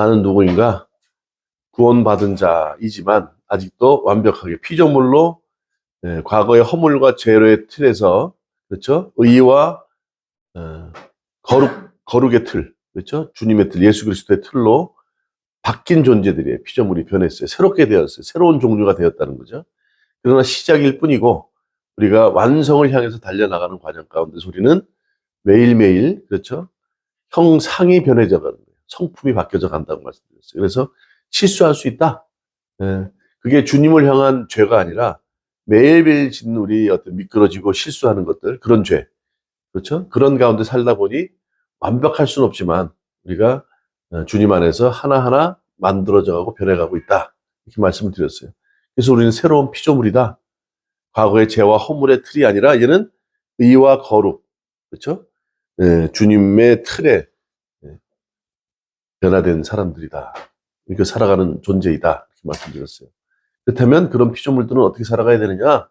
나는 누구인가? 구원받은 자이지만 아직도 완벽하게 피조물로 과거의 허물과 죄의 틀에서 그렇죠? 의와 거룩의 틀, 그렇죠? 주님의 틀, 예수 그리스도의 틀로 바뀐 존재들이에요. 피조물이 변했어요. 새롭게 되었어요. 새로운 종류가 되었다는 거죠. 그러나 시작일 뿐이고 우리가 완성을 향해서 달려나가는 과정 가운데서 우리는 매일매일 그렇죠? 형상이 변해져 가는 거예요. 성품이 바뀌어져 간다고 말씀드렸어요. 그래서 실수할 수 있다. 그게 주님을 향한 죄가 아니라 매일매일 짓는 우리 어떤 미끄러지고 실수하는 것들, 그런 죄. 그렇죠? 그런 가운데 살다 보니 완벽할 수는 없지만 우리가 주님 안에서 하나하나 만들어져 가고 변해가고 있다. 이렇게 말씀을 드렸어요. 그래서 우리는 새로운 피조물이다. 과거의 죄와 허물의 틀이 아니라 얘는 의와 거룩, 그렇죠? 주님의 틀에 변화된 사람들이다. 이렇게 살아가는 존재이다. 이렇게 말씀드렸어요. 그렇다면 그런 피조물들은 어떻게 살아가야 되느냐?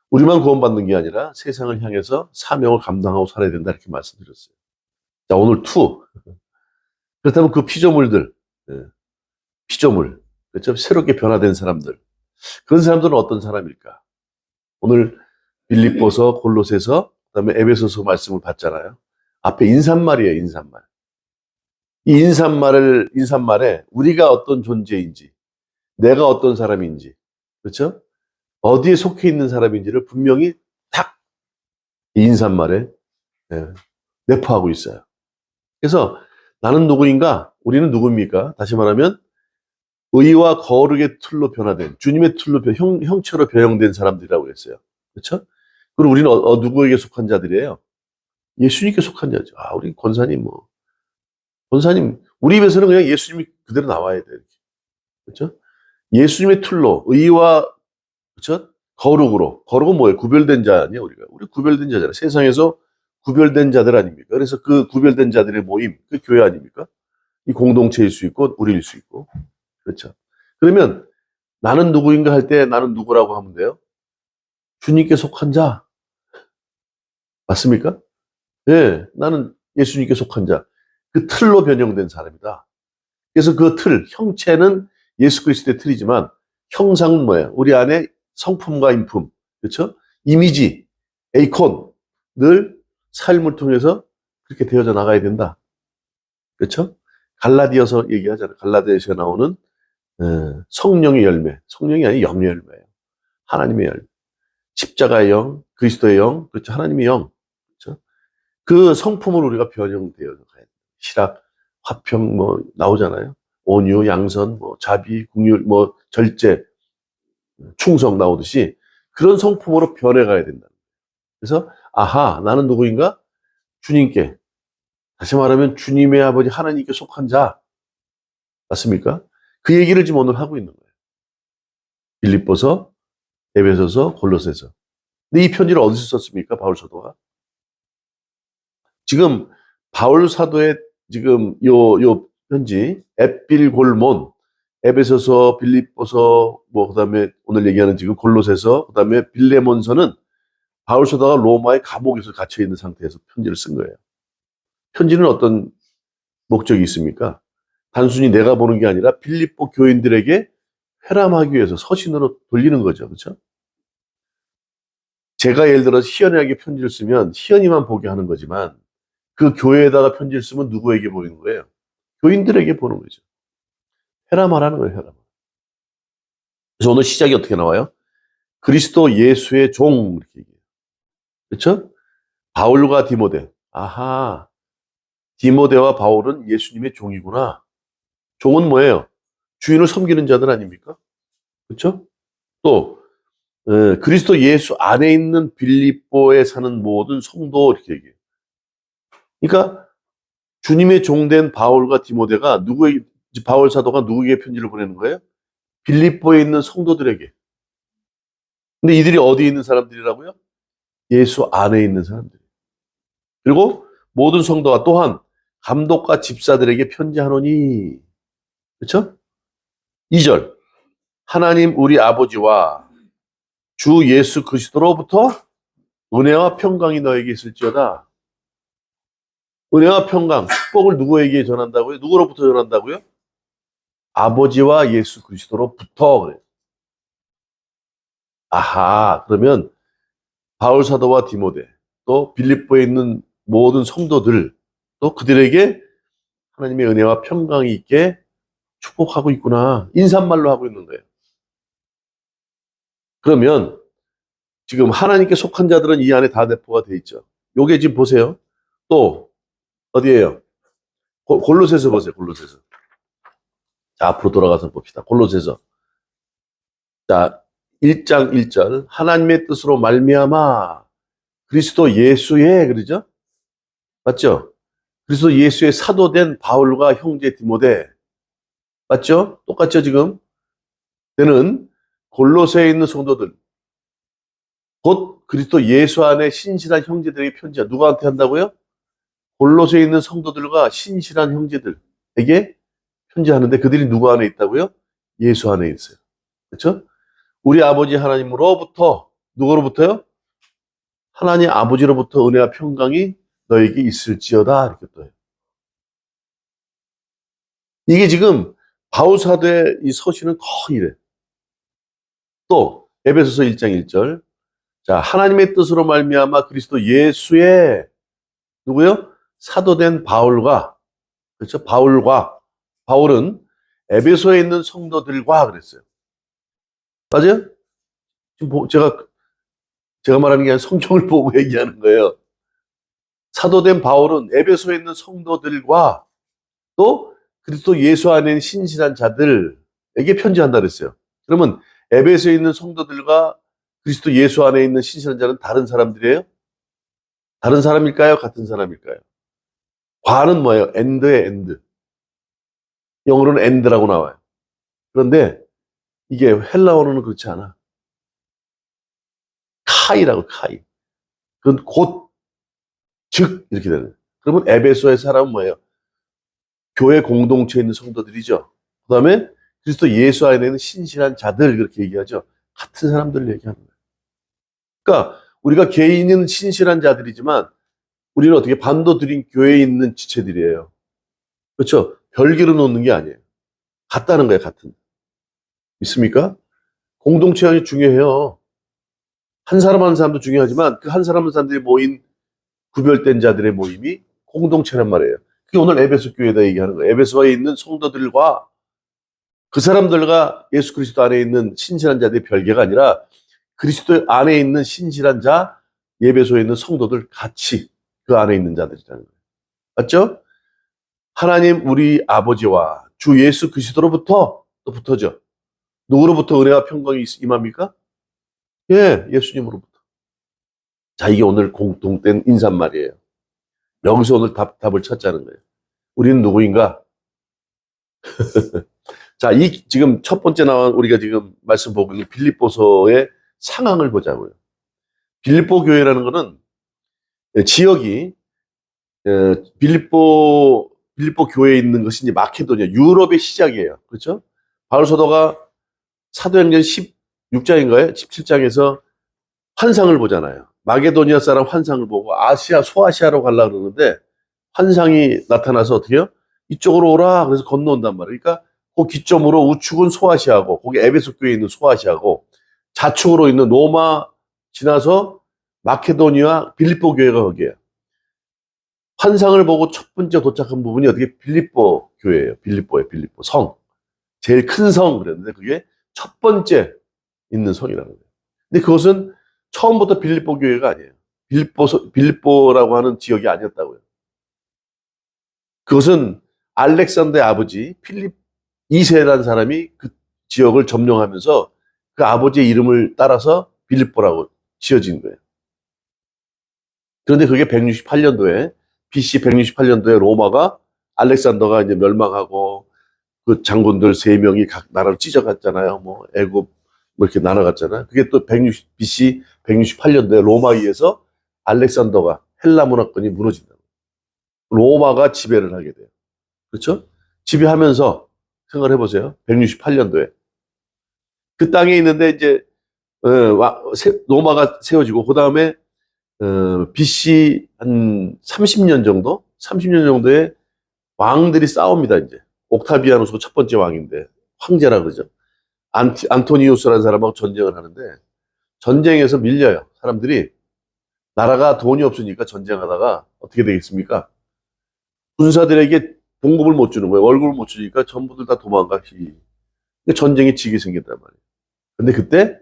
우리만 구원받는 게 아니라 세상을 향해서 사명을 감당하고 살아야 된다. 이렇게 말씀드렸어요. 자, 오늘 2. 그렇다면 그 피조물들, 피조물, 그렇죠? 새롭게 변화된 사람들. 그런 사람들은 어떤 사람일까? 오늘 빌립보서, 골로새서, 그다음에 에베소서 말씀을 봤잖아요. 앞에 인사말이에요, 인사말. 이 인사말에 우리가 어떤 존재인지, 내가 어떤 사람인지, 그렇죠? 어디에 속해 있는 사람인지를 분명히 딱 인사말에 내포하고 있어요. 그래서 나는 누구인가? 우리는 누구입니까? 다시 말하면 의와 거룩의 틀로 변화된 주님의 틀로 형체로 변형된 사람들이라고 했어요. 그렇죠? 그리고 우리는 누구에게 속한 자들이에요? 예수님께 속한 자죠. 우리 권사님 권사님 우리 입에서는 그냥 예수님이 그대로 나와야 돼요. 그렇죠? 예수님의 틀로 의와 그렇죠? 거룩은 뭐예요? 구별된 자 아니야 우리가? 우리 구별된 자잖아요. 세상에서 구별된 자들 아닙니까? 그래서 그 구별된 자들의 모임, 그 교회 아닙니까? 이 공동체일 수 있고 우리일 수 있고 그렇죠. 그러면 나는 누구인가 할 때 나는 누구라고 하면 돼요? 주님께 속한 자 맞습니까? 네, 나는 예수님께 속한 자. 그 틀로 변형된 사람이다. 그래서 그 틀, 형체는 예수 그리스도의 틀이지만 형상은 뭐예요? 우리 안에 성품과 인품, 그렇죠? 이미지, 에이콘, 늘 삶을 통해서 그렇게 되어져 나가야 된다. 그렇죠? 갈라디아서 얘기하잖아요. 갈라디아서에 나오는 성령의 열매, 성령이 아니라 영의 열매예요. 하나님의 열매. 십자가의 영, 그리스도의 영, 그렇죠? 하나님의 영, 그렇죠? 그 성품을 우리가 변형되어서 가야 돼요. 실학, 화평 뭐 나오잖아요. 온유, 양선, 뭐 자비, 긍휼, 뭐 절제, 충성 나오듯이 그런 성품으로 변해가야 된다. 그래서 나는 누구인가? 주님께. 다시 말하면 주님의 아버지 하나님께 속한 자. 맞습니까? 그 얘기를 지금 오늘 하고 있는 거예요. 빌립보서, 에베소서, 골로새서. 근데 이 편지를 어디서 썼습니까? 바울 사도가? 지금 바울 사도의 지금 요 편지 앳빌골몬, 에베소서, 빌립보서, 뭐 그다음에 오늘 얘기하는 지금 골로새서, 그다음에 빌레몬서는 바울 사도가 로마의 감옥에서 갇혀 있는 상태에서 편지를 쓴 거예요. 편지는 어떤 목적이 있습니까? 단순히 내가 보는 게 아니라 빌립보 교인들에게 회람하기 위해서 서신으로 돌리는 거죠. 그렇죠? 제가 예를 들어서 희연이에게 편지를 쓰면 희연이만 보게 하는 거지만 그 교회에다가 편지를 쓰면 누구에게 보이는 거예요? 교인들에게 보는 거죠. 회람하라는 거예요, 회람. 그래서 오늘 시작이 어떻게 나와요? 그리스도 예수의 종, 이렇게 얘기해요. 그렇죠? 바울과 디모데. 디모데와 바울은 예수님의 종이구나. 종은 뭐예요? 주인을 섬기는 자들 아닙니까? 그렇죠? 또 그리스도 예수 안에 있는 빌립보에 사는 모든 성도 이렇게 얘기해요. 그러니까 주님의 종된 바울과 디모데가 바울 사도가 누구에게 편지를 보내는 거예요? 빌립보에 있는 성도들에게. 근데 이들이 어디에 있는 사람들이라고요? 예수 안에 있는 사람들. 그리고 모든 성도가 또한 감독과 집사들에게 편지하노니. 그렇죠? 2절. 하나님 우리 아버지와 주 예수 그리스도로부터 은혜와 평강이 너에게 있을지어다. 은혜와 평강, 축복을 누구에게 전한다고요? 누구로부터 전한다고요? 아버지와 예수 그리스도로부터. 그래요. 아하, 그러면 바울 사도와 디모데, 또 빌립보에 있는 모든 성도들, 또 그들에게 하나님의 은혜와 평강이 있게 축복하고 있구나. 인사말로 하고 있는 거예요. 그러면 지금 하나님께 속한 자들은 이 안에 다 내포가 돼 있죠. 요게 지금 보세요. 또 어디예요? 골로새서 보세요. 골로새서. 자, 앞으로 돌아가서 봅시다. 골로새서. 자, 1장 1절. 하나님의 뜻으로 말미암아 그리스도 예수의, 그러죠? 맞죠? 그리스도 예수의 사도된 바울과 형제 디모데. 맞죠? 똑같죠, 지금? 때는 골로새에 있는 성도들, 곧 그리스도 예수 안에 신실한 형제들에게 편지야. 누구한테 한다고요? 골로새에 있는 성도들과 신실한 형제들에게 편지하는데 그들이 누구 안에 있다고요? 예수 안에 있어요. 그렇죠? 우리 아버지 하나님으로부터, 누구로부터요? 하나님 아버지로부터 은혜와 평강이 너에게 있을지어다. 이렇게 또 해요. 이게 지금 바울 사도의 이 서신은 거의 이래. 또 에베소서 1장 1절. 자, 하나님의 뜻으로 말미암아 그리스도 예수의 누구요? 사도된 바울과, 그렇죠? 바울은 에베소에 있는 성도들과 그랬어요. 맞아요? 지금 제가 말하는 게 아니라 성경을 보고 얘기하는 거예요. 사도된 바울은 에베소에 있는 성도들과 또 그리스도 예수 안에 있는 신실한 자들에게 편지한다 그랬어요. 그러면 에베소에 있는 성도들과 그리스도 예수 안에 있는 신실한 자는 다른 사람들이에요? 다른 사람일까요? 같은 사람일까요? 과는 뭐예요? 엔드의 엔드. 영어로는 엔드라고 나와요. 그런데 이게 헬라어로는 그렇지 않아. 카이라고, 카이. 그건 곧, 즉, 이렇게 되는 거예요. 그러면 에베소의 사람은 뭐예요? 교회 공동체에 있는 성도들이죠. 그 다음에 그리스도 예수 안에 있는 신실한 자들, 그렇게 얘기하죠. 같은 사람들을 얘기하는 거예요. 그러니까 우리가 개인은 신실한 자들이지만 우리는 어떻게 반도드린 교회에 있는 지체들이에요. 그렇죠? 별개로 놓는 게 아니에요. 같다는 거예요, 같은. 믿습니까? 공동체가 중요해요. 한 사람 한 사람도 중요하지만 그 한 사람 한 사람들이 모인 구별된 자들의 모임이 공동체란 말이에요. 그게 오늘 에베소 교회에다 얘기하는 거예요. 에베소에 있는 성도들과 그 사람들과 예수 그리스도 안에 있는 신실한 자들의 별개가 아니라 그리스도 안에 있는 신실한 자, 에베소에 있는 성도들 같이 그 안에 있는 자들이라는 거예요. 맞죠? 하나님 우리 아버지와 주 예수 그리스도로부터 또 붙어죠. 누구로부터 은혜와 평강이 임합니까? 예, 예수님으로부터. 자, 이게 오늘 공통된 인사말이에요. 여기서 오늘 답을 찾자는 거예요. 우리는 누구인가? 자, 지금 첫 번째 나온 우리가 지금 말씀 보고 있는 빌립보서의 상황을 보자고요. 빌립보 교회라는 거는 지역이 빌립보 교회에 있는 것이 이제 마케도니아, 유럽의 시작이에요. 그렇죠? 바울 사도가 사도행전 16장인가요? 17장에서 환상을 보잖아요. 마게도니아 사람 환상을 보고 소아시아로 가려고 그러는데 환상이 나타나서 어떻게 해요? 이쪽으로 오라. 그래서 건너온단 말이에요. 그러니까 그 기점으로 우측은 소아시아고, 거기 에베소 교회에 있는 소아시아고, 좌측으로 있는 로마 지나서 마케도니아 빌립보 교회가 거기에요. 환상을 보고 첫 번째 도착한 부분이 어떻게 빌립보 교회예요. 빌립보 성. 제일 큰 성 그랬는데 그게 첫 번째 있는 성이라는 거예요. 근데 그것은 처음부터 빌립보 교회가 아니에요. 빌립보라고 하는 지역이 아니었다고요. 그것은 알렉산더의 아버지 필립 2세라는 사람이 그 지역을 점령하면서 그 아버지의 이름을 따라서 빌립보라고 지어진 거예요. 그런데 그게 168년도에 BC 168년도에 로마가 알렉산더가 이제 멸망하고 그 장군들 3명이 각 나라로 찢어갔잖아요. 뭐 애굽 뭐 이렇게 나눠갔잖아요. 그게 또 BC 168년도에 로마에 의해서 알렉산더가 헬라 문화권이 무너진다. 로마가 지배를 하게 돼요. 그렇죠? 지배하면서 생각을 해보세요. 168년도에 그 땅에 있는데 이제 로마가 세워지고 그 다음에 BC 한 30년 정도, 30년 정도의 왕들이 싸웁니다, 이제. 옥타비아누스가 첫 번째 왕인데, 황제라 그러죠. 안토니우스라는 사람하고 전쟁을 하는데, 전쟁에서 밀려요. 사람들이. 나라가 돈이 없으니까 전쟁하다가 어떻게 되겠습니까? 군사들에게 봉급을 못 주는 거예요. 월급을 못 주니까 전부들 다 도망가시. 전쟁에 지게 생겼단 말이에요. 근데 그때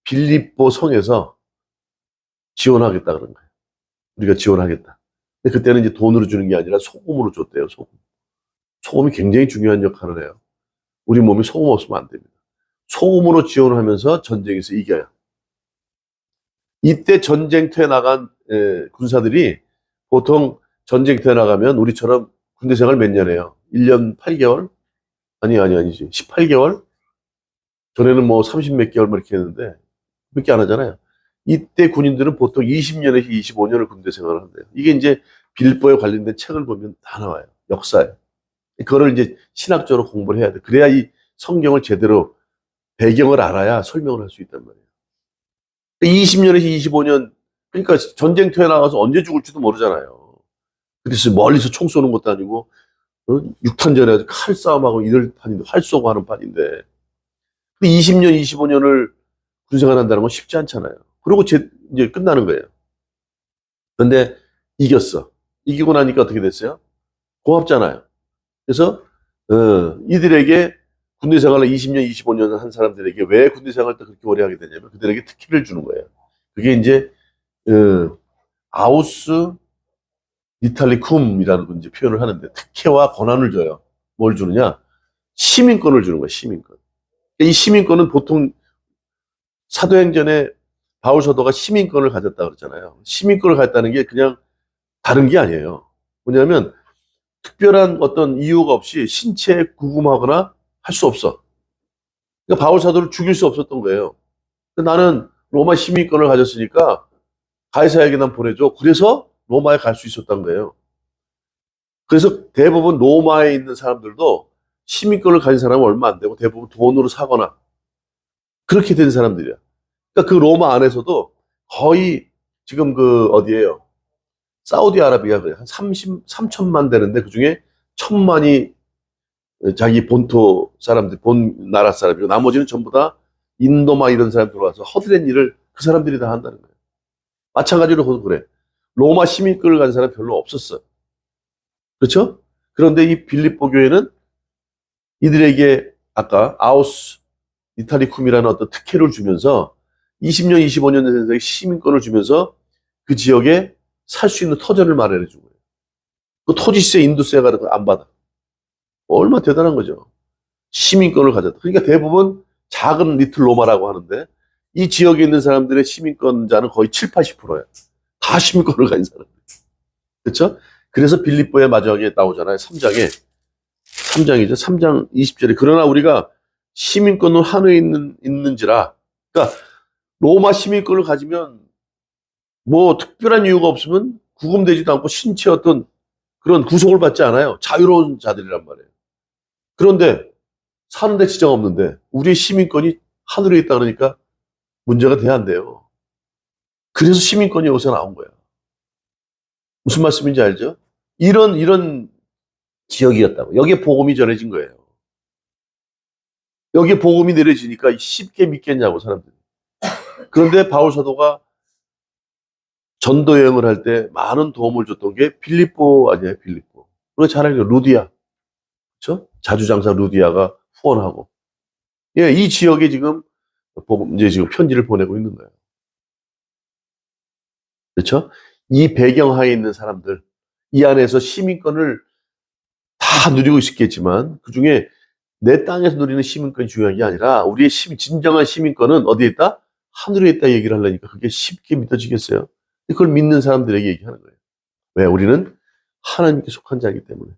빌립보 성에서 지원하겠다 그런 거예요. 우리가 지원하겠다. 근데 그때는 이제 돈으로 주는 게 아니라 소금으로 줬대요, 소금. 소금이 굉장히 중요한 역할을 해요. 우리 몸이 소금 없으면 안 됩니다. 소금으로 지원을 하면서 전쟁에서 이겨요. 이때 전쟁터에 나간 군사들이 보통 전쟁터에 나가면 우리처럼 군대 생활 몇 년 해요? 1년 8개월? 아니지. 18개월? 전에는 뭐 30 몇 개월 뭐 이렇게 했는데 몇 개 안 하잖아요. 이때 군인들은 보통 20년에서 25년을 군대 생활을 한대요. 이게 이제 빌보에 관련된 책을 보면 다 나와요. 역사에. 그거를 이제 신학적으로 공부를 해야 돼. 그래야 이 성경을 제대로 배경을 알아야 설명을 할 수 있단 말이에요. 20년에서 25년, 그러니까 전쟁터에 나가서 언제 죽을지도 모르잖아요. 그래서 멀리서 총 쏘는 것도 아니고, 육탄전에 칼 싸움하고 이럴 판인데, 활 쏘고 하는 판인데, 20년, 25년을 군생활 한다는 건 쉽지 않잖아요. 그리고 이제 끝나는 거예요. 근데 이겼어. 이기고 나니까 어떻게 됐어요? 고맙잖아요. 그래서, 이들에게 군대 생활을 20년, 25년 한 사람들에게 왜 군대 생활을 또 그렇게 오래 하게 되냐면 그들에게 특혜를 주는 거예요. 그게 이제, 아우스 이탈리쿰이라는 이제 표현을 하는데 특혜와 권한을 줘요. 뭘 주느냐? 시민권을 주는 거예요, 시민권. 이 시민권은 보통 사도행전에 바울 사도가 시민권을 가졌다 그랬잖아요. 시민권을 가졌다는 게 그냥 다른 게 아니에요. 뭐냐면 특별한 어떤 이유가 없이 신체에 구금하거나 할 수 없어. 그러니까 바울 사도를 죽일 수 없었던 거예요. 나는 로마 시민권을 가졌으니까 가이사에게 난 보내줘. 그래서 로마에 갈 수 있었던 거예요. 그래서 대부분 로마에 있는 사람들도 시민권을 가진 사람은 얼마 안 되고 대부분 돈으로 사거나 그렇게 된 사람들이야. 그러니까 그 로마 안에서도 거의 지금 어디에요? 사우디아라비아 그래. 한 3천만 되는데 그 중에 1,000만이 자기 본토 사람들, 본 나라 사람이고 나머지는 전부 다 인도마 이런 사람 들어와서 허드렛 일을 그 사람들이 다 한다는 거예요. 마찬가지로 그래. 로마 시민권을 가진 사람 별로 없었어. 그렇죠? 그런데 이 빌립보 교회는 이들에게 아까 아우스 이탈리쿰이라는 어떤 특혜를 주면서 20년, 25년 된 시민권을 주면서 그 지역에 살 수 있는 터전을 마련해 준 거예요. 그 토지세, 인도세가 안 받아. 얼마나 대단한 거죠. 시민권을 가졌다. 그러니까 대부분 작은 리틀 로마라고 하는데 이 지역에 있는 사람들의 시민권자는 거의 7, 80%예요. 다 시민권을 가진 사람들. 그렇죠? 그래서 빌립보에 마지막에 나오잖아요. 3장이죠. 3장 20절에 그러나 우리가 시민권을 한해 있는지라. 그러니까 로마 시민권을 가지면 뭐 특별한 이유가 없으면 구금되지도 않고 신체 어떤 그런 구속을 받지 않아요. 자유로운 자들이란 말이에요. 그런데 사는데 지장 없는데 우리의 시민권이 하늘에 있다 그러니까 문제가 돼야 안 돼요. 그래서 시민권이 여기서 나온 거야. 무슨 말씀인지 알죠? 이런 지역이었다고. 여기에 복음이 전해진 거예요. 여기에 복음이 내려지니까 쉽게 믿겠냐고 사람들이. 그런데 바울 사도가 전도 여행을 할 때 많은 도움을 줬던 게 빌립보 아니에요, 빌립보. 우리가 잘 알죠, 루디아. 그렇죠? 자주장사 루디아가 후원하고. 예, 이 지역에 지금 이제 지금 편지를 보내고 있는 거예요. 그렇죠? 이 배경하에 있는 사람들, 이 안에서 시민권을 다 누리고 있겠지만 그 중에 내 땅에서 누리는 시민권이 중요한 게 아니라 우리의 진정한 시민권은 어디에 있다? 하늘에 있다 얘기를 하려니까 그게 쉽게 믿어지겠어요? 그걸 믿는 사람들에게 얘기하는 거예요. 왜? 우리는 하나님께 속한 자이기 때문에.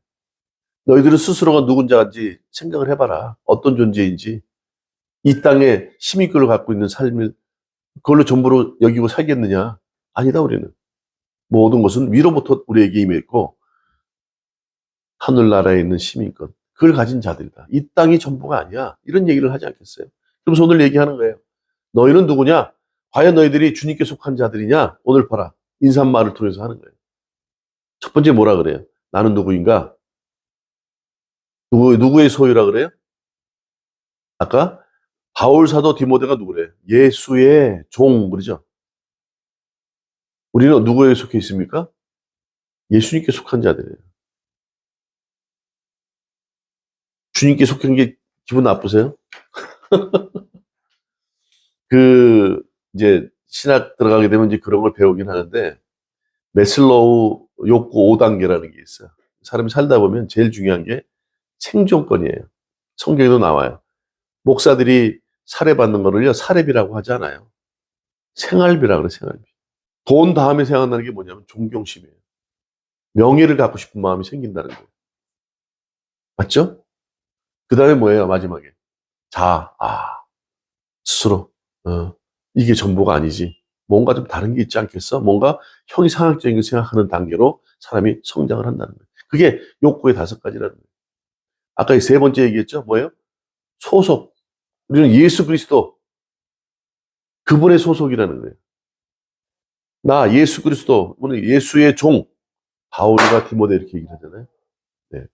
너희들은 스스로가 누군 자인지 생각을 해봐라. 어떤 존재인지. 이 땅에 시민권을 갖고 있는 삶을 그걸로 전부로 여기고 살겠느냐? 아니다, 우리는. 모든 것은 위로부터 우리에게 임했고 하늘나라에 있는 시민권. 그걸 가진 자들이다. 이 땅이 전부가 아니야. 이런 얘기를 하지 않겠어요? 그래서 오늘 얘기하는 거예요. 너희는 누구냐? 과연 너희들이 주님께 속한 자들이냐? 오늘 봐라. 인사말을 통해서 하는 거예요. 첫 번째 뭐라 그래요? 나는 누구인가? 누구의 소유라 그래요? 아까 바울 사도 디모데가 누구래? 예수의 종, 그러죠? 우리는 누구에 속해 있습니까? 예수님께 속한 자들이에요. 주님께 속한 게 기분 나쁘세요? 그, 이제, 신학 들어가게 되면 이제 그런 걸 배우긴 하는데, 메슬로우 욕구 5단계라는 게 있어요. 사람이 살다 보면 제일 중요한 게 생존권이에요. 성경에도 나와요. 목사들이 살해받는 거를요, 사례비라고 하지 않아요. 생활비라고 그래요, 생활비. 돈 다음에 생각나는 게 뭐냐면 존경심이에요. 명예를 갖고 싶은 마음이 생긴다는 거예요. 맞죠? 그 다음에 뭐예요, 마지막에? 스스로. 이게 전부가 아니지. 뭔가 좀 다른 게 있지 않겠어? 뭔가 형이상학적인 걸 생각하는 단계로 사람이 성장을 한다는 거예요. 그게 욕구의 5가지라는 거예요. 아까 이 3번째 얘기했죠? 뭐예요? 소속. 우리는 예수 그리스도, 그분의 소속이라는 거예요. 나 예수 그리스도, 오늘 예수의 종, 바울과 디모데 이렇게 얘기를 하잖아요. 네.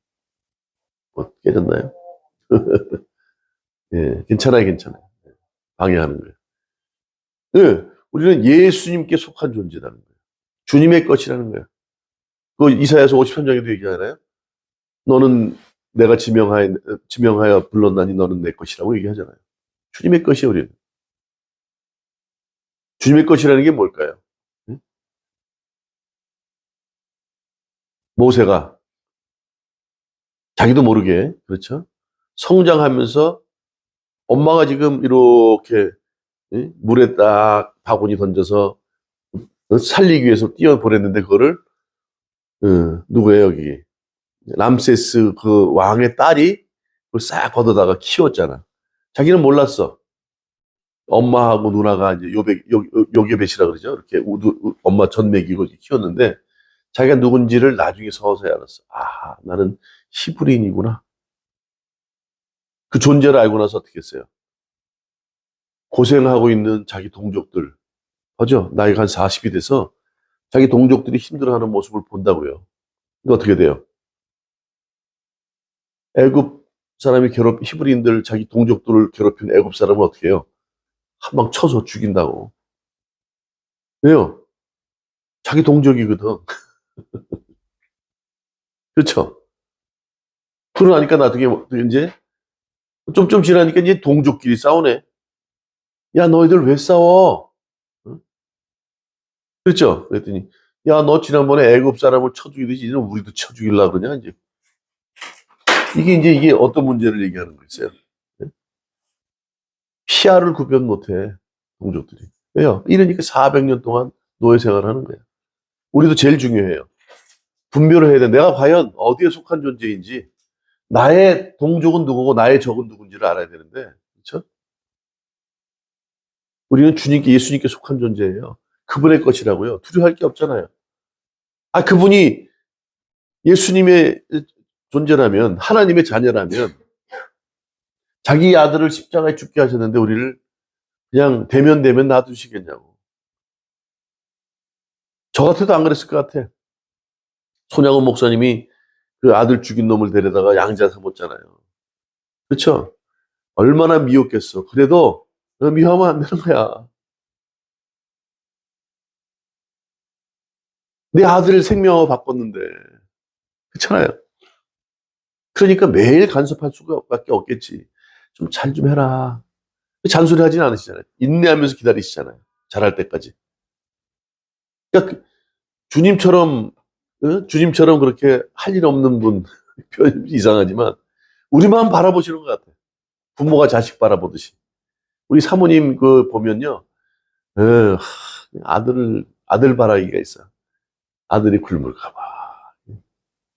뭐 깨졌나요? 예, 괜찮아요, 괜찮아요. 방해하는 거예요. 네, 우리는 예수님께 속한 존재라는 거예요. 주님의 것이라는 거예요. 그 이사야서 53장에도 얘기하잖아요. 너는 내가 지명하여 불렀나니 너는 내 것이라고 얘기하잖아요. 주님의 것이에요, 우리는. 주님의 것이라는 게 뭘까요? 응? 모세가 자기도 모르게, 그렇죠? 성장하면서 엄마가 지금 이렇게 물에 딱 바구니 던져서 살리기 위해서 뛰어보냈는데 그거를 누구예요, 여기? 람세스 그 왕의 딸이 그걸 싹 걷어다가 키웠잖아. 자기는 몰랐어. 엄마하고 누나가 이제 요괴벳이라 그러죠. 이렇게 엄마 전 먹이고 키웠는데 자기가 누군지를 나중에 서서히 알았어. 아, 나는 히브리인이구나. 그 존재를 알고 나서 어떻게 했어요? 고생하고 있는 자기 동족들, 그죠? 나이가 한 40이 돼서 자기 동족들이 힘들어하는 모습을 본다고요. 이거 어떻게 돼요? 애굽 사람이 히브리인들 자기 동족들을 괴롭힌 애굽 사람은 어떻게 해요? 한 방 쳐서 죽인다고. 왜요? 자기 동족이거든. 그렇죠? 그러니까 나중에 이제 좀 지나니까 이제 동족끼리 싸우네. 야, 너희들 왜 싸워? 응? 그렇죠? 그랬더니 야, 너 지난번에 애굽 사람을 쳐 죽이듯이 이제 우리도 쳐 죽이려고 그러냐 이제. 이게 어떤 문제를 얘기하는 거겠어요? 피아를 구별 못해 동족들이. 왜요? 이러니까 400년 동안 노예 생활을 하는 거예요. 우리도 제일 중요해요. 분별을 해야 돼. 내가 과연 어디에 속한 존재인지, 나의 동족은 누구고 나의 적은 누군지를 알아야 되는데, 그렇죠? 우리는 예수님께 속한 존재예요. 그분의 것이라고요. 두려워할 게 없잖아요. 그분이 예수님의 존재라면, 하나님의 자녀라면, 자기 아들을 십자가에 죽게 하셨는데 우리를 그냥 대면 놔두시겠냐고. 저 같아도 안 그랬을 것 같아. 손양원 목사님이 그 아들 죽인 놈을 데려다가 양자 삼았잖아요. 그렇죠? 얼마나 미웠겠어. 그래도 미워하면 안 되는 거야. 내 아들 생명을 바꿨는데. 그렇잖아요. 그러니까 매일 간섭할 수밖에 없겠지. 좀 잘 좀 해라. 잔소리 하진 않으시잖아요. 인내하면서 기다리시잖아요. 잘할 때까지. 그러니까 주님처럼 주님처럼 그렇게 할 일 없는 분, 표현이 이상하지만 우리만 바라보시는 것 같아요. 부모가 자식 바라보듯이. 우리 사모님 그 보면요, 아들 바라기가 있어. 아들이 굶을까 봐.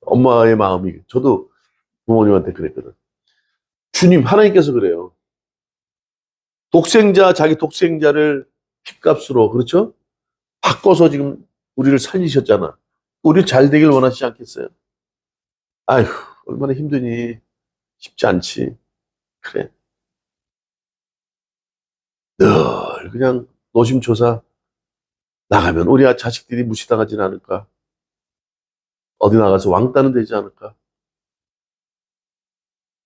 엄마의 마음이, 저도 부모님한테 그랬거든. 주님, 하나님께서 그래요. 자기 독생자를 핏값으로, 그렇죠? 바꿔서 지금 우리를 살리셨잖아. 우리 잘 되길 원하시지 않겠어요? 아휴, 얼마나 힘드니. 쉽지 않지. 그래. 늘 그냥 노심초사 나가면 우리 자식들이 무시당하진 않을까. 어디 나가서 왕따는 되지 않을까?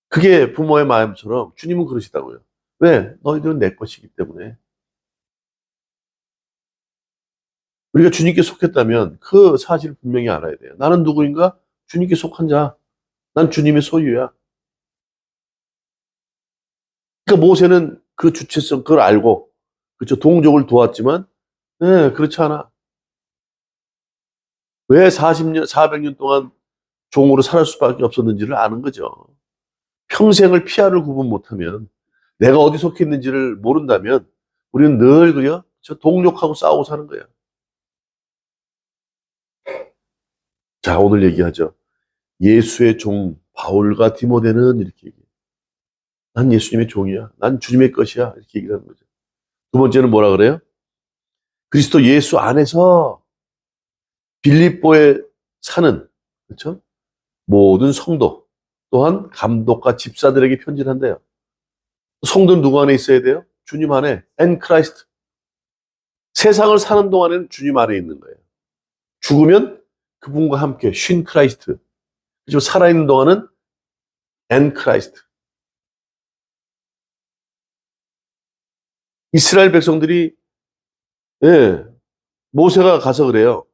그게 부모의 마음처럼 주님은 그러시다고요. 왜? 너희들은 내 것이기 때문에. 우리가 주님께 속했다면 그 사실을 분명히 알아야 돼요. 나는 누구인가? 주님께 속한 자. 난 주님의 소유야. 그러니까 모세는 그 주체성, 그걸 알고, 그렇죠. 동족을 도왔지만, 네, 그렇지 않아. 왜 40년, 400년 동안 종으로 살 수밖에 없었는지를 아는 거죠. 평생을 피아를 구분 못하면, 내가 어디 속해 있는지를 모른다면, 우리는 늘 그요, 저 동족하고 싸우고 사는 거야. 자, 오늘 얘기하죠. 예수의 종 바울과 디모데는 이렇게 얘기해요. 난 예수님의 종이야. 난 주님의 것이야. 이렇게 얘기하는 거죠. 두 번째는 뭐라 그래요? 그리스도 예수 안에서 빌립보에 사는, 그렇죠? 모든 성도 또한 감독과 집사들에게 편지를 한대요. 성도는 누구 안에 있어야 돼요? 주님 안에. 엔 크라이스트. 세상을 사는 동안에는 주님 안에 있는 거예요. 죽으면 그분과 함께 쉰 크라이스트. 그리고 살아있는 동안은 엔 크라이스트. 이스라엘 백성들이, 예, 모세가 가서 그래요.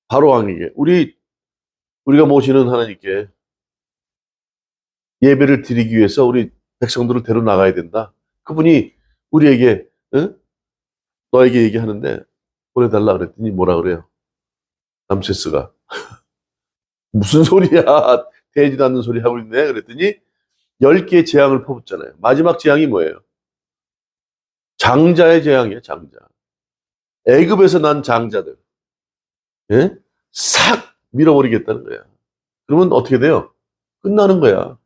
바로 왕에게. 우리가 모시는 하나님께 예배를 드리기 위해서 우리 백성들을 데려 나가야 된다. 그분이 우리에게, 응? 너에게 얘기하는데 보내달라 그랬더니 뭐라 그래요? 람세스가. 무슨 소리야. 되지도 않는 소리 하고 있네. 그랬더니 10개의 재앙을 퍼붓잖아요. 마지막 재앙이 뭐예요? 장자의 재앙이에요. 장자. 애굽에서 난 장자들. 예? 싹 밀어버리겠다는 거야. 그러면 어떻게 돼요? 끝나는 거야.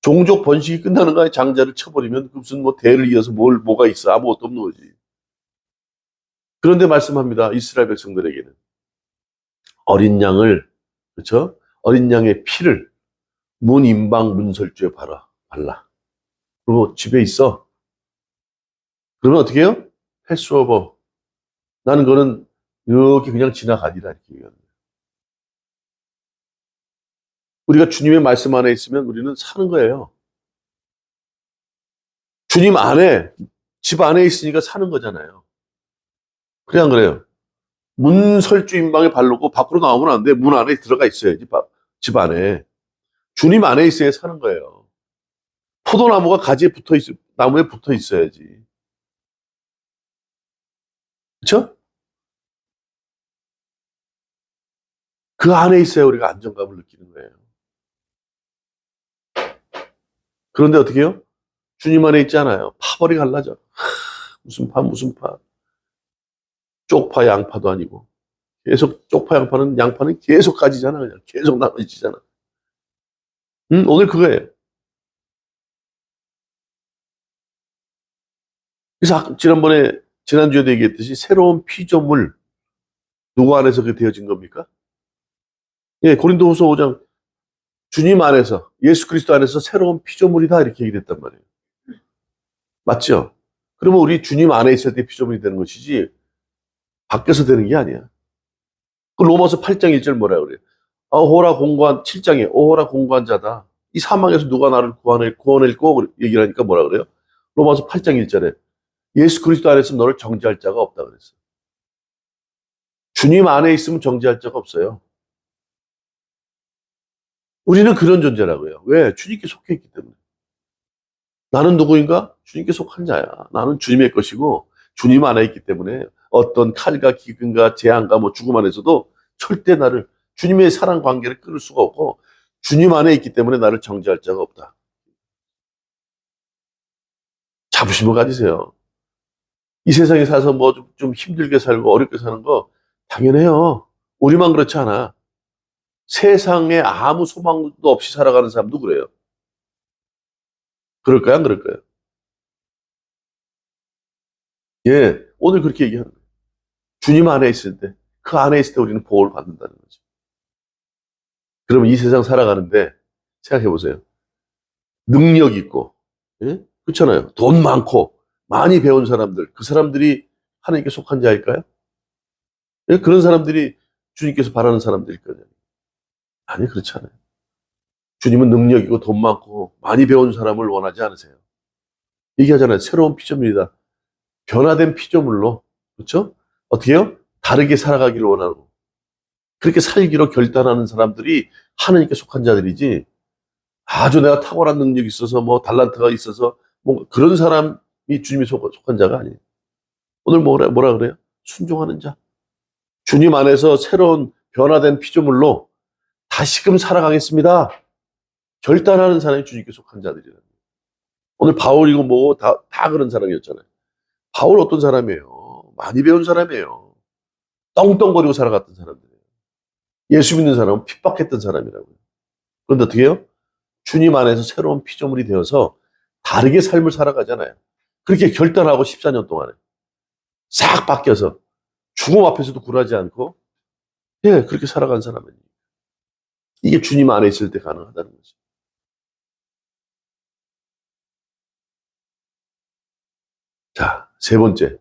종족 번식이 끝나는 거야. 장자를 쳐버리면 무슨 뭐 대를 이어서 뭐가 있어. 아무것도 없는 거지. 그런데 말씀합니다. 이스라엘 백성들에게는. 어린 양을, 그렇죠? 어린 양의 피를 문 임방 문설주에 발라. 그리고 집에 있어. 그러면 어떻게 해요? 패스오버. 나는 그거는 이렇게 그냥 지나가리라. 이렇게 얘기합니다. 우리가 주님의 말씀 안에 있으면 우리는 사는 거예요. 주님 안에, 집 안에 있으니까 사는 거잖아요. 그래, 안 그래요? 문설주 임방에 바르고 밖으로 나오면 안 돼. 문 안에 들어가 있어야지. 집 안에. 주님 안에 있어야 사는 거예요. 포도나무가 가지에 나무에 붙어 있어야지. 그렇죠? 그 안에 있어야 우리가 안정감을 느끼는 거예요. 그런데 어떻게 해요? 주님 안에 있지 않아요. 파벌이 갈라져. 무슨 파. 쪽파, 양파도 아니고. 계속 쪽파, 양파는 계속 가지잖아. 그냥 계속 나눠지잖아. 오늘 그거예요. 그래서 지난주에도 얘기했듯이 새로운 피조물, 누구 안에서 그게 되어진 겁니까? 예, 고린도후서 5장, 주님 안에서, 예수 그리스도 안에서 새로운 피조물이다. 이렇게 얘기를 했단 말이에요. 맞죠? 그러면 우리 주님 안에 있을 때 피조물이 되는 것이지, 밖에서 되는 게 아니야. 그 로마서 8장 1절 뭐라 그래요? 오호라 공고한, 7장에 오호라 공고한 자다. 이 사망에서 누가 나를 구원할꼬 얘기를 하니까 뭐라 그래요? 로마서 8장 1절에 예수 그리스도 안에서 너를 정죄할 자가 없다 그랬어요. 주님 안에 있으면 정죄할 자가 없어요. 우리는 그런 존재라고요. 왜? 주님께 속해 있기 때문에. 나는 누구인가? 주님께 속한 자야. 나는 주님의 것이고 주님 안에 있기 때문에 어떤 칼과 기근과 재앙과 죽음 안에서도 절대 나를 주님의 사랑 관계를 끊을 수가 없고 주님 안에 있기 때문에 나를 정죄할 자가 없다. 자부심을 가지세요. 이 세상에 사서 좀 힘들게 살고 어렵게 사는 거 당연해요. 우리만 그렇지 않아. 세상에 아무 소망도 없이 살아가는 사람도 그래요. 그럴까요? 안 그럴까요? 예, 오늘 그렇게 얘기하는 거예요. 주님 안에 있을 때, 그 안에 있을 때 우리는 보호를 받는다는 거죠. 그러면 이 세상 살아가는데 생각해 보세요. 능력 있고, 예? 그렇잖아요. 돈 많고, 많이 배운 사람들, 그 사람들이 하나님께 속한 자일까요? 예? 그런 사람들이 주님께서 바라는 사람들일 거예요. 아니, 그렇지 않아요. 주님은 능력이고 돈 많고 많이 배운 사람을 원하지 않으세요. 얘기하잖아요. 새로운 피조물이다. 변화된 피조물로, 그렇죠? 어떻게 해요? 다르게 살아가기를 원하고 그렇게 살기로 결단하는 사람들이 하나님께 속한 자들이지, 아주 내가 탁월한 능력이 있어서 뭐 달란트가 있어서 뭐 그런 사람이 주님이 속한 자가 아니에요. 오늘 뭐라 그래요? 순종하는 자. 주님 안에서 새로운 변화된 피조물로 다시금 살아가겠습니다. 결단하는 사람이 주님께 속한 자들이라는 거예요. 오늘 바울이고 뭐 다 그런 사람이었잖아요. 바울 어떤 사람이에요? 많이 배운 사람이에요. 떵떵거리고 살아갔던 사람들이에요. 예수 믿는 사람은 핍박했던 사람이라고요. 그런데 어떻게 해요? 주님 안에서 새로운 피조물이 되어서 다르게 삶을 살아가잖아요. 그렇게 결단하고 14년 동안에 싹 바뀌어서 죽음 앞에서도 굴하지 않고, 예, 그렇게 살아간 사람이에요. 이게 주님 안에 있을 때 가능하다는 거죠. 자, 세 번째.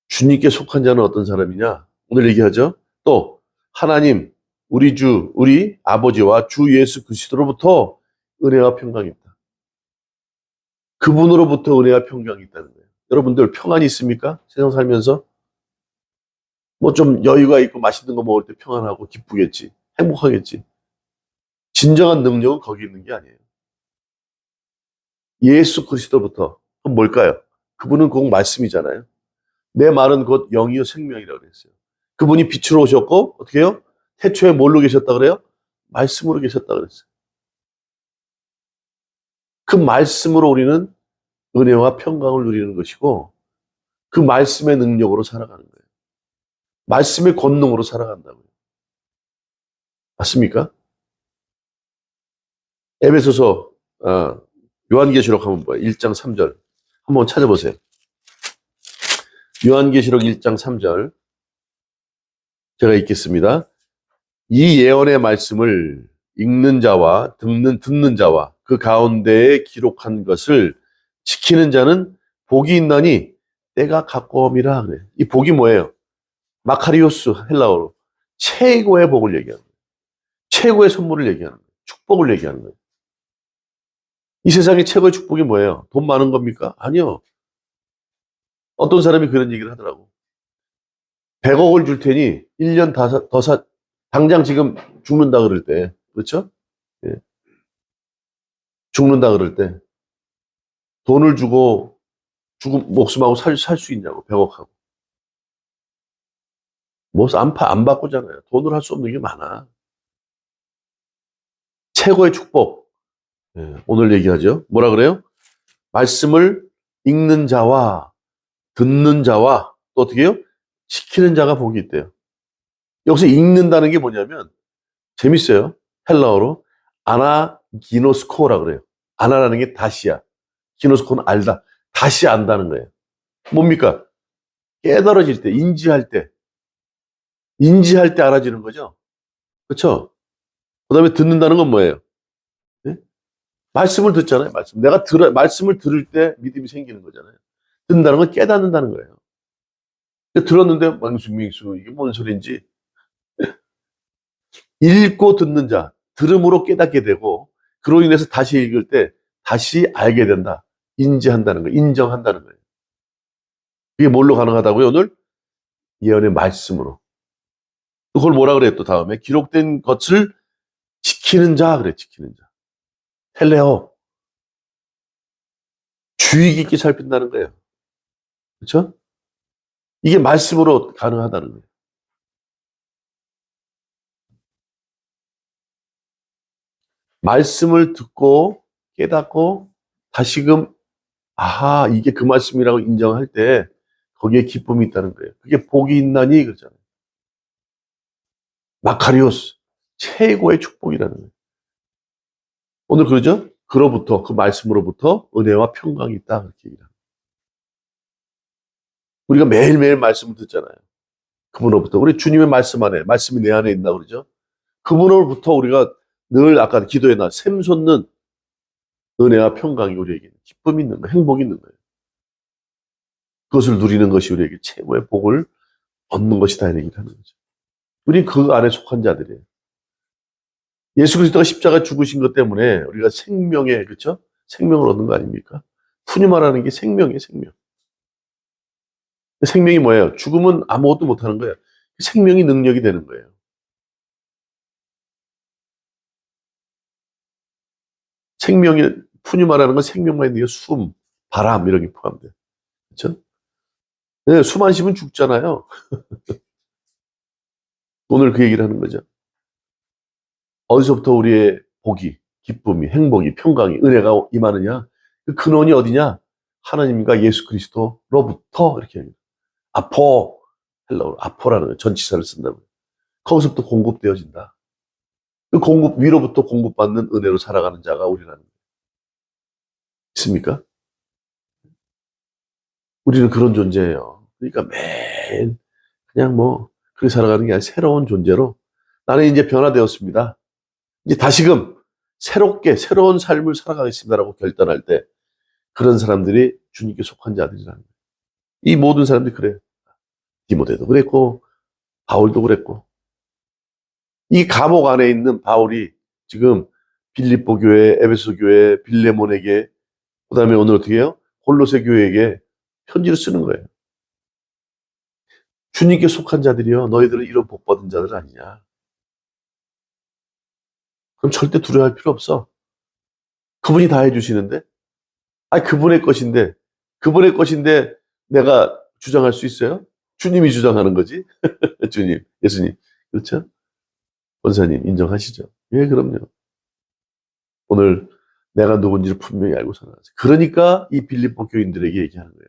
주님께 속한 자는 어떤 사람이냐? 오늘 얘기하죠. 또 하나님, 우리 아버지와 주 예수 그리스도로부터 은혜와 평강이 있다. 그분으로부터 은혜와 평강이 있다는 거예요. 여러분들 평안이 있습니까? 세상 살면서 뭐 좀 여유가 있고 맛있는 거 먹을 때 평안하고 기쁘겠지. 행복하겠지. 진정한 능력은 거기 있는 게 아니에요. 예수 그리스도부터. 그럼 뭘까요? 그분은 곧 말씀이잖아요. 내 말은 곧 영이요 생명이라고 그랬어요. 그분이 빛으로 오셨고 어떻게 해요? 태초에 뭘로 계셨다 그래요? 말씀으로 계셨다 그랬어요. 그 말씀으로 우리는 은혜와 평강을 누리는 것이고 그 말씀의 능력으로 살아가는 거예요. 말씀의 권능으로 살아간다고요. 맞습니까? 에베소서 요한계시록 한번 봐요. 1장 3절 한번 찾아보세요. 요한계시록 1장 3절 제가 읽겠습니다. 이 예언의 말씀을 읽는 자와 듣는 자와 그 가운데에 기록한 것을 지키는 자는 복이 있나니 때가 가까움이라 그래. 이 복이 뭐예요? 마카리오스 헬라어로 최고의 복을 얘기하는 거예요. 최고의 선물을 얘기하는 거예요. 축복을 얘기하는 거예요. 이 세상의 최고의 축복이 뭐예요? 돈 많은 겁니까? 아니요. 어떤 사람이 그런 얘기를 하더라고. 100억을 줄 테니 1년 당장 지금 죽는다 그럴 때, 그렇죠? 예. 죽는다 그럴 때 돈을 주고 죽음 목숨하고 살 수 있냐고. 100억하고 뭐 안 바꾸잖아요. 돈으로 할 수 없는 게 많아. 최고의 축복. 예, 오늘 얘기하죠. 뭐라 그래요? 말씀을 읽는 자와 듣는 자와 또 어떻게 해요? 지키는 자가 복이 있대요. 여기서 읽는다는 게 뭐냐면 재밌어요. 헬라어로 아나기노스코라 그래요. 아나라는 게 다시야. 기노스코는 알다. 다시 안다는 거예요. 뭡니까? 깨달아질 때, 인지할 때 알아지는 거죠. 그렇죠? 그다음에 듣는다는 건 뭐예요? 네? 말씀을 듣잖아요. 말씀을 들을 때 믿음이 생기는 거잖아요. 듣는다는 건 깨닫는다는 거예요. 들었는데 망숙맹수 이게 뭔 소리인지 읽고 듣는 자, 들음으로 깨닫게 되고 그로 인해서 다시 읽을 때 다시 알게 된다. 인지한다는 거예요. 인정한다는 거예요. 그게 뭘로 가능하다고요? 오늘 예언의 말씀으로. 그걸 뭐라 그래요? 또 다음에 기록된 것을 지키는 자 그래. 지키는 자. 텔레오. 주의 깊게 살핀다는 거예요. 그렇죠? 이게 말씀으로 가능하다는 거예요. 말씀을 듣고 깨닫고 다시금 아하 이게 그 말씀이라고 인정할 때 거기에 기쁨이 있다는 거예요. 그게 복이 있나니 그러잖아요. 마카리오스 최고의 축복이라는 거예요. 오늘 그러죠? 그로부터 그 말씀으로부터 은혜와 평강이 있다 그렇게 얘기합니다. 우리가 매일매일 말씀을 듣잖아요. 그분으로부터 우리 주님의 말씀 안에 말씀이 내 안에 있나 그러죠? 그분으로부터 우리가 늘 아까 기도에 샘솟는 은혜와 평강이 우리에게 기쁨이 있는 거예요. 행복이 있는 거예요. 그것을 누리는 것이 우리에게 최고의 복을 얻는 것이다 이런 얘기를 하는 거죠. 우리 그 안에 속한 자들이에요. 예수 그리스도가 십자가 죽으신 것 때문에 우리가 생명의, 그렇죠? 생명을 얻는 거 아닙니까? 푸뉴마라는 게 생명이에요, 생명. 생명이 뭐예요? 죽으면 아무것도 못하는 거예요. 생명이 능력이 되는 거예요. 생명이, 푸뉴마라는 건 생명만 있는 게 숨, 바람 이런 게 포함돼요. 그렇죠? 네, 숨 안 쉬면 죽잖아요. 오늘 그 얘기를 하는 거죠. 어디서부터 우리의 복이, 기쁨이, 행복이, 평강이, 은혜가 임하느냐? 그 근원이 어디냐? 하나님과 예수 그리스도로부터 이렇게 합니다. 아포, 헬라어로 아포라는 거예요. 전치사를 쓴다고요. 거기서부터 공급되어진다. 그 공급, 위로부터 공급받는 은혜로 살아가는 자가 우리라는 거예요. 있습니까? 우리는 그런 존재예요. 그러니까 매일 그냥 뭐 그렇게 살아가는 게 아니라 새로운 존재로 나는 이제 변화되었습니다. 이제 다시금 새롭게 새로운 삶을 살아가겠습니다라고 결단할 때 그런 사람들이 주님께 속한 자들이라는 거예요. 이 모든 사람들이 그래요. 디모데도 그랬고 바울도 그랬고 이 감옥 안에 있는 바울이 지금 빌립보 교회, 에베소 교회, 빌레몬에게 그다음에 오늘 어떻게 해요? 골로새 교회에게 편지를 쓰는 거예요. 주님께 속한 자들이요. 너희들은 이런 복 받은 자들 아니냐. 그럼 절대 두려워할 필요 없어. 그분이 다 해주시는데, 그분의 것인데 내가 주장할 수 있어요? 주님이 주장하는 거지. 주님, 예수님. 그렇죠? 권사님, 인정하시죠? 예, 그럼요. 오늘 내가 누군지를 분명히 알고 살아가세요. 그러니까 이 빌립보 교인들에게 얘기하는 거예요.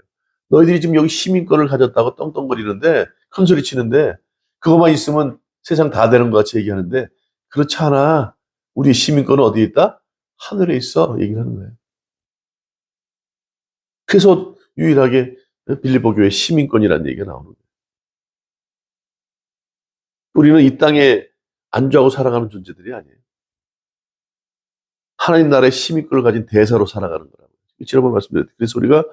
너희들이 지금 여기 시민권을 가졌다고 떵떵거리는데, 큰 소리 치는데, 그것만 있으면 세상 다 되는 것 같이 얘기하는데, 그렇지 않아. 우리 시민권은 어디에 있다? 하늘에 있어. 얘기를 하는 거예요. 그래서 유일하게 빌립보 교회 시민권이라는 얘기가 나오는 거예요. 우리는 이 땅에 안주하고 살아가는 존재들이 아니에요. 하나님 나라의 시민권을 가진 대사로 살아가는 거라고. 지난번 말씀드렸듯이. 그래서 우리가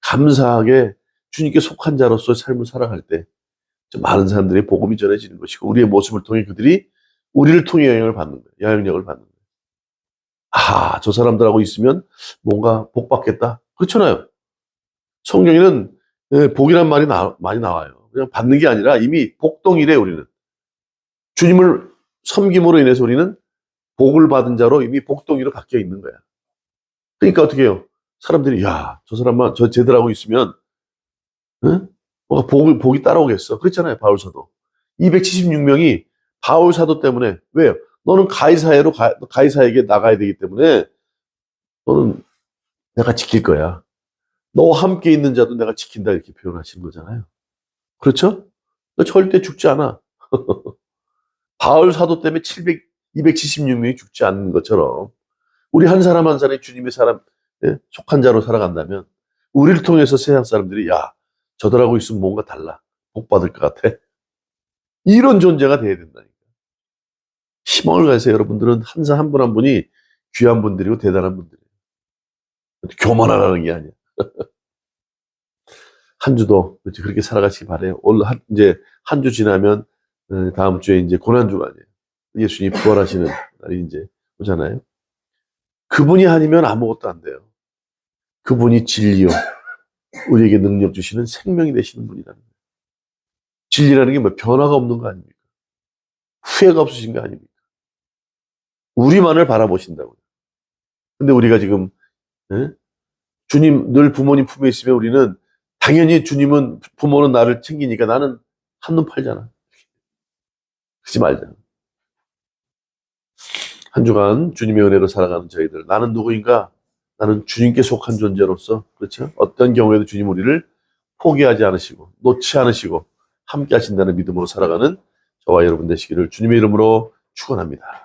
감사하게 주님께 속한 자로서 삶을 살아갈 때 많은 사람들이 복음이 전해지는 것이고 우리의 모습을 통해 그들이 우리를 통해 영향을 받는 거예요. 영향력을 받는 거예요. 아, 저 사람들하고 있으면 뭔가 복 받겠다. 그렇잖아요. 성경에는 복이란 말이 많이 나와요. 그냥 받는 게 아니라 이미 복동이래 우리는. 주님을 섬김으로 인해서 우리는 복을 받은 자로 이미 복동이로 바뀌어 있는 거야. 그러니까 어떻게 해요? 사람들이 야, 저 사람만 저 쟤들하고 있으면 응? 뭐가 복이 따라오겠어. 그랬잖아요. 바울 사도. 276명이 바울 사도 때문에 왜요? 너는 가이사에게 나가야 되기 때문에 너는 내가 지킬 거야. 너와 함께 있는 자도 내가 지킨다 이렇게 표현하시는 거잖아요. 그렇죠? 너 절대 죽지 않아. 바울 사도 때문에 276명이 죽지 않는 것처럼 우리 한 사람 한 사람이 주님의 사람 속한 자로 살아간다면 우리를 통해서 세상 사람들이 야 저들하고 있으면 뭔가 달라. 복 받을 것 같아. 이런 존재가 돼야 된다니까. 희망을 가지세요. 여러분들은 한 분 한 분이 귀한 분들이고 대단한 분들이에요. 교만하라는 게 아니야. 한 주도 그렇게 살아가시기 바래요. 오늘 이제 한 주 지나면 다음 주에 이제 고난주가 아니에요. 예수님이 부활하시는 날이 이제 오잖아요. 그분이 아니면 아무것도 안 돼요. 그분이 진리요. 우리에게 능력 주시는 생명이 되시는 분이라는 거예요. 진리라는 게 뭐 변화가 없는 거 아닙니까? 후회가 없으신 거 아닙니까? 우리만을 바라보신다고요. 근데 우리가 지금 주님 늘 부모님 품에 있으면 우리는 당연히 부모는 나를 챙기니까 나는 한눈 팔잖아. 그러지 말자. 한 주간 주님의 은혜로 살아가는 저희들. 나는 누구인가? 나는 주님께 속한 존재로서 그렇죠? 어떤 경우에도 주님 우리를 포기하지 않으시고 놓지 않으시고 함께 하신다는 믿음으로 살아가는 저와 여러분 되시기를 주님의 이름으로 축원합니다.